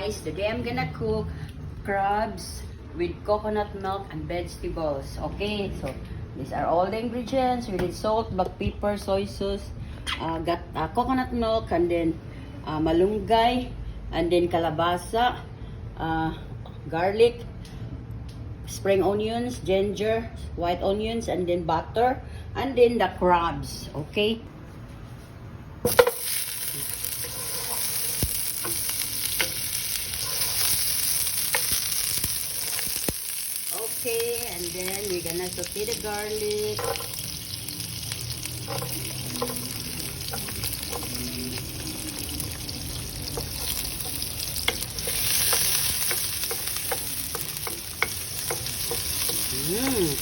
guys, today I'm gonna cook crabs with coconut milk and vegetables. Okay, so these are all the ingredients. We need salt, black pepper, soy sauce, got coconut milk, and then malunggay, and then kalabasa, garlic, spring onions, ginger, white onions, and then butter, and then the crabs. Okay. Okay, and then we're gonna saute the garlic.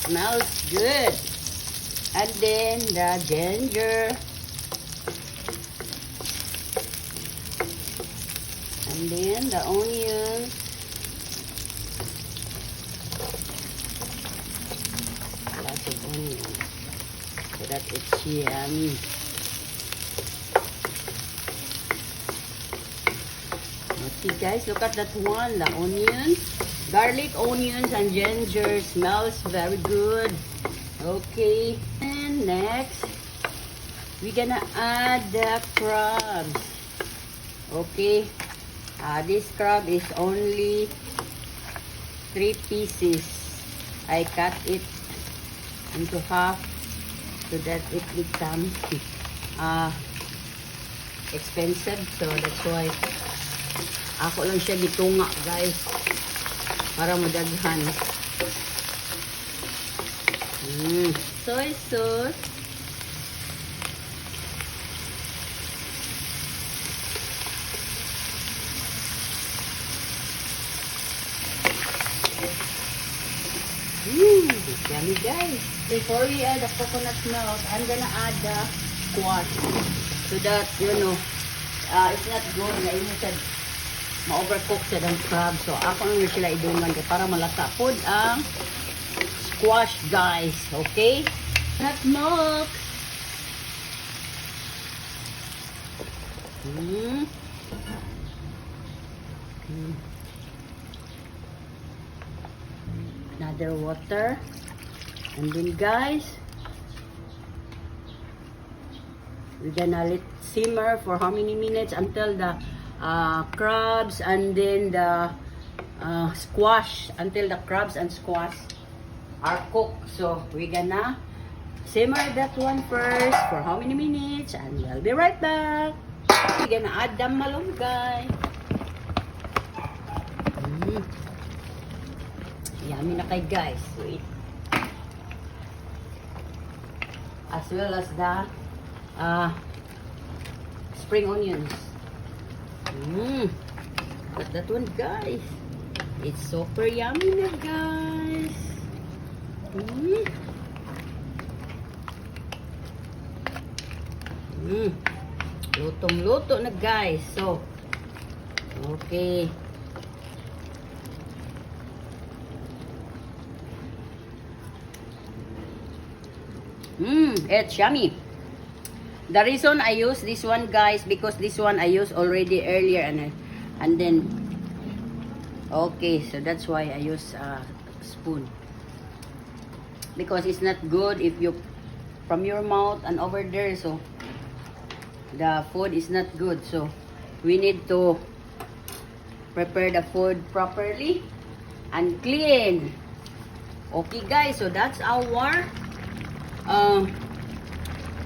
Smells good. And then the ginger. And then the onions. Lots of onions. So that it's yummy. Okay guys, look at that one. The onions. Garlic, onions, and ginger smells very good. Okay, and next we're gonna add the crabs. Okay, this crab is only 3 pieces. I cut it into half so that it becomes expensive. So that's why ako lang siya gitunga guys, para madaghan. Soy sauce. Yummy guys. Before we add the coconut milk, I'm gonna add the squash so that it's not good na inisad ma-overcook sa ng crab. So ako nang sila idungan para malasa pod ang squash guys. Okay, coconut milk. Another water, and then guys we're gonna let simmer for how many minutes until the crabs and then the squash, until the crabs and squash are cooked. So we're gonna simmer that one first for how many minutes, and we'll be right back. We're gonna add the malunggay. Yummy na kay guys. Wait. As well as the spring onions. But that one guys, it's super yummy na guys. Lutong luto na guys. So okay, it's yummy. The reason I use this one guys, because this one I used already earlier, and then okay, so that's why I use a spoon, because it's not good if you from your mouth and over there, so the food is not good. So we need to prepare the food properly and clean. Okay guys, so that's our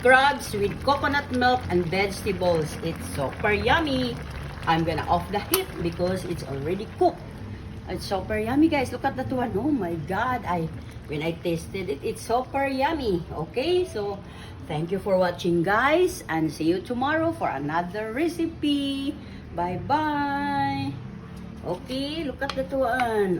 crabs with coconut milk and vegetables. It's super yummy. I'm gonna off the heat because it's already cooked. It's super yummy guys. Look at that one. Oh my god, when I tasted it, it's super yummy. Okay, so thank you for watching guys, and see you tomorrow for another recipe. Bye bye. Okay, look at that one.